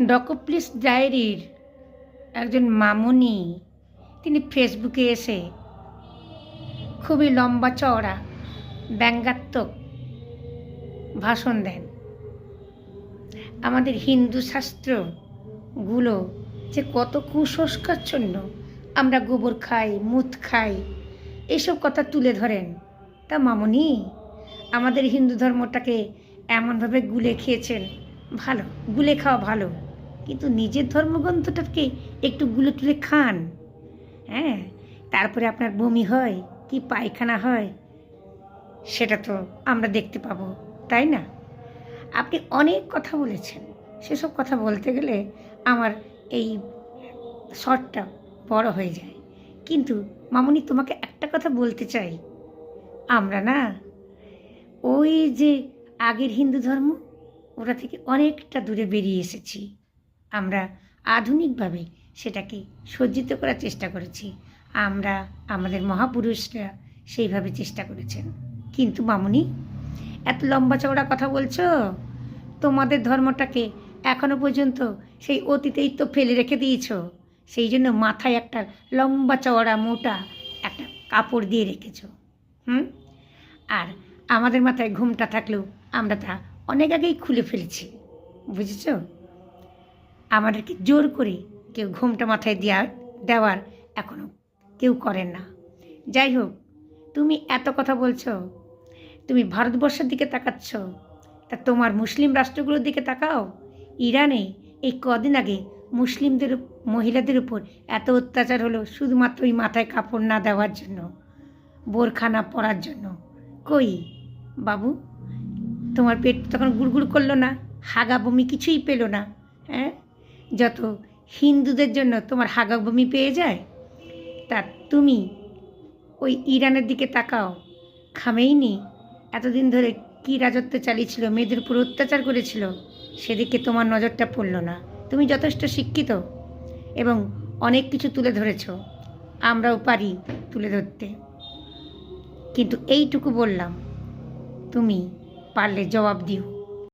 ডকোপ্লিস ডায়েরির একজন মামুনি তিনি ফেসবুকে এসে খুবই লম্বা চওড়া ব্যঙ্গাত্মক ভাষণ দেন। আমাদের হিন্দু শাস্ত্রগুলো যে কত কুসংস্কারচ্ছন্ন, আমরা গোবর খাই, মুত খাই, এসব কথা তুলে ধরেন। তা মামুনি আমাদের হিন্দু ধর্মটাকে এমনভাবে গুলে খেয়েছেন। ভালো, গুলে খাওয়া ভালো, কিন্তু নিজের ধর্মগ্রন্থটাকে একটু গুলে টুলে খান। হ্যাঁ, তারপরে আপনার বমি হয় কি পায়খানা হয় সেটা তো আমরা দেখতে পাবো, তাই না? আপনি অনেক কথা বলেছেন, সেসব কথা বলতে গেলে আমার এই শর্টটা বড় হয়ে যায়। কিন্তু মামুনি তোমাকে একটা কথা বলতে চাই, আমরা না ওই যে আগের হিন্দু ধর্ম ওটা থেকে অনেকটা দূরে বেরিয়ে এসেছি। আমরা আধুনিকভাবে সেটাকে সজ্জিত করার চেষ্টা করেছি। আমরা আমাদের মহাপুরুষরা সেইভাবে চেষ্টা করেছেন। কিন্তু মামুনি এত লম্বা চওড়া কথা বলছো, তোমাদের ধর্মটাকে এখনো পর্যন্ত সেই অতীতেই তো ফেলে রেখে দিয়েছ। সেই জন্য মাথায় একটা লম্বা চওড়া মোটা একটা কাপড় দিয়ে রেখেছ। আর আমাদের মাথায় ঘুমটা থাকলেও আমরা তা অনেক আগেই খুলে ফেলেছি, বুঝেছ? আমাদেরকে জোর করে কেউ ঘুমটা মাথায় দেওয়ার এখনও কেউ করেন না। যাই হোক, তুমি এত কথা বলছো, তুমি ভারতবর্ষের দিকে তাকাচ্ছ, তা তোমার মুসলিম রাষ্ট্রগুলোর দিকে তাকাও। ইরানে এই কদিন আগে মুসলিমদের মহিলাদের উপর এত অত্যাচার হলো শুধুমাত্র ওই মাথায় কাপড় না দেওয়ার জন্য, বোরখা না পরার জন্য। কই বাবু, তোমার পেট তখন গুড়গুড় করলো না? হাগা বমি কিছুই পেলো না? হ্যাঁ, যত হিন্দুদের জন্য তোমার হাগা বমি পেয়ে যায়, তা তুমি ওই ইরানের দিকে তাকাও। খামেইনি এতদিন ধরে কী রাজত্ব চালিয়েছিল, মেয়েদের উপর অত্যাচার করেছিল, সেদিকে তোমার নজরটা পড়ল না। তুমি যথেষ্ট শিক্ষিত এবং অনেক কিছু তুলে ধরেছ, আমরাও পারি তুলে ধরতে, কিন্তু এইটুকু বললাম, তুমি পারলে জবাব দিও।